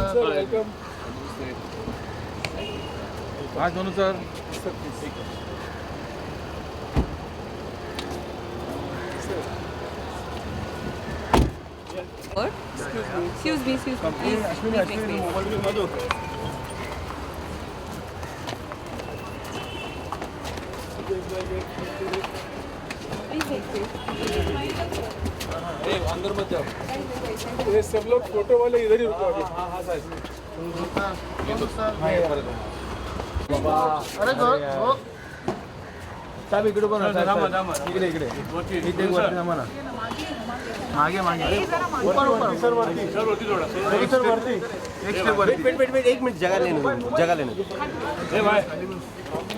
Sir welcome. आज दोनों sir Excuse me, please. अंदर मत जाओ। ये सब लोग फोटो वाले इधर ही रुको अभी। अरे गो साहेब इकडे पण इकडे इकडे इथे वरती थांबा ना मागे मागे सर वरती सर वरती एक स्टेप वरती वेट एक मिनट जगह लेने ए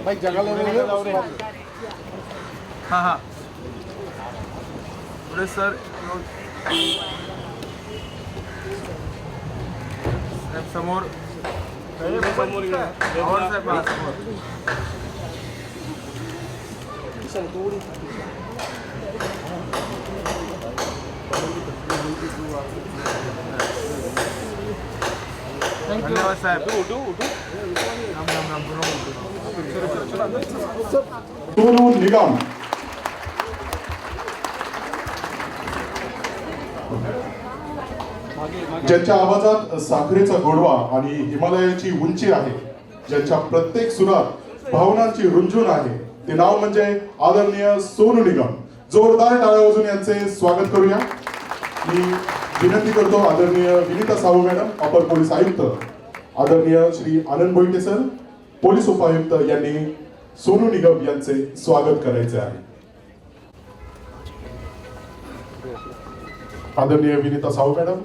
भाई जगह लेने जाओ रे हां हां पुढे सर समोर धन्यवाद साहेब सोनू निगम ज्यांच्या आवाजात साखरेचा गोडवा आणि हिमालयाची उंची आहे, ज्यांच्या प्रत्येक सुरात भावनांची रुंजून आहे, ते नाव म्हणजे आदरणीय सोनू निगम। जोरदार टाळ्या वाजवून यांचे स्वागत करूया। मी विनंती करतो आदरणीय विनीता साहू मॅडम, अपर पोलीस आयुक्त, आदरणीय श्री आनंद बोईटे सर, पोलीस उपायुक्त यांनी सोनू निगम यांचे स्वागत करायचे आहे। आदरणीय विनीता साहू मॅडम,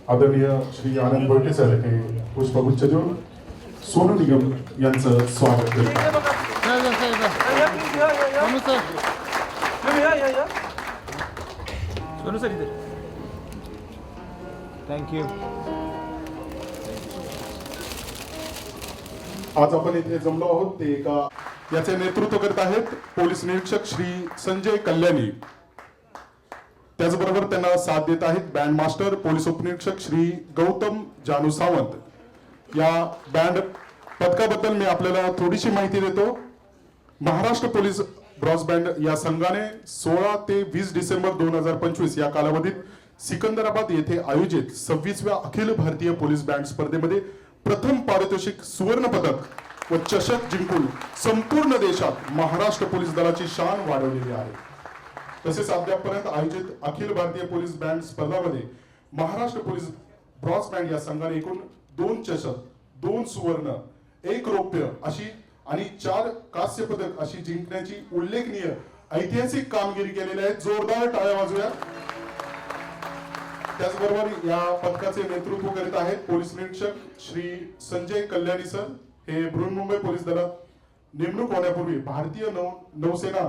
आदरणीय श्री आनंद बोईटे सर हे पुष्पगुच्छ देऊन सोनू निगम यांचं स्वागत करतात। थँक्यू। आज आपण इथे जमलो आहोत ते एका याचे नेतृत्व करत आहेत पोलीस निरीक्षक श्री संजय कल्याणी। त्याचबरोबर त्यांना साथ देत आहेत बँड मास्टर पोलीस उपनिरीक्षक श्री गौतम जानू सावंत। या बँड पथकाबद्दल मी आपल्याला थोडीशी माहिती देतो। महाराष्ट्र पोलीस ब्रॉस बँड या संघाने 16 ते 20 डिसेंबर 2025 या कालावधीत सिकंदराबाद येथे आयोजित 26व्या अखिल भारतीय पोलीस बँड स्पर्धेमध्ये प्रथम पारितोषिक सुवर्ण पदक व चषक जिंकून संपूर्ण देशात महाराष्ट्र पोलीस दलाची शान वाढवलेली आहे। तसेच अद्यापपर्यंत आयोजित अखिल भारतीय पोलीस बँड स्पर्धामध्ये महाराष्ट्र पोलीस ब्रॉस बँड या संघाने एकूण 2 चषक, 2 सुवर्ण, 1 रौप्य अशी आणि 4 कांस्य पदक अशी जिंकण्याची उल्लेखनीय ऐतिहासिक कामगिरी केलेली आहे। जोरदार टाळ्या वाजवूया। त्याचबरोबर या पथकाचे नेतृत्व करीत आहेत पोलीस निरीक्षक श्री संजय कल्याणी सर। हे बृहन्मुंबई पोलीस दलात नेमणूक होण्यापूर्वी भारतीय नौसेना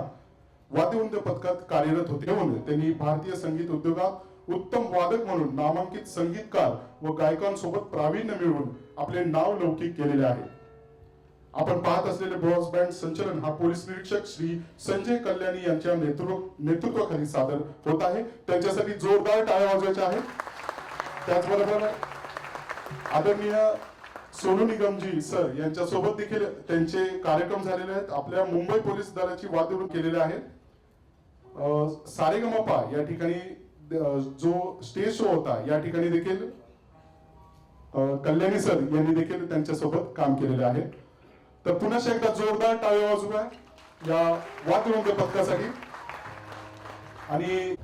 वाद्यवृंद पथकात कार्यरत होते। म्हणून त्यांनी भारतीय संगीत उद्योगात उत्तम वादक म्हणून नामांकित संगीतकार व गायकांसोबत प्रावीण्य मिळवून आपले नाव लौकिक केलेले आहे। आपण पाहत असलेले ब्रॉस बँड संचलन हा पोलीस निरीक्षक श्री संजय कल्याणी यांच्या नेतृत्वाखाली सादर होत आहे। त्यांच्यासाठी जोरदार टाळ्या वाजवायच्या आहेत। त्याचबरोबर आदरणीय सोनू निगमजी सर यांच्या सोबत देखील त्यांचे कार्यक्रम झालेले आहेत। आपल्या मुंबई पोलीस दलाची वाद्यवृंद केलेले आहेत। सारेगमपा या ठिकाणी जो स्टेज शो होता या ठिकाणी देखील कल्याणी सर यांनी देखील त्यांच्या सोबत काम केलेले आहे। तर पुन्हा एकदा जोरदार टाळ्या वाजवूया या वाद्यवृंद पथकासाठी। आणि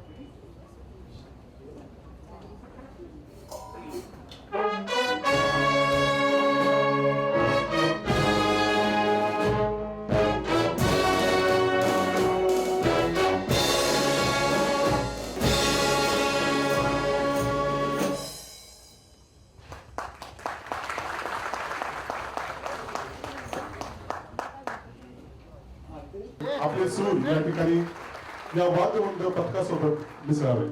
आपले सूर या ठिकाणी या वाद्यवृंद पथकासोबत मिसळावे।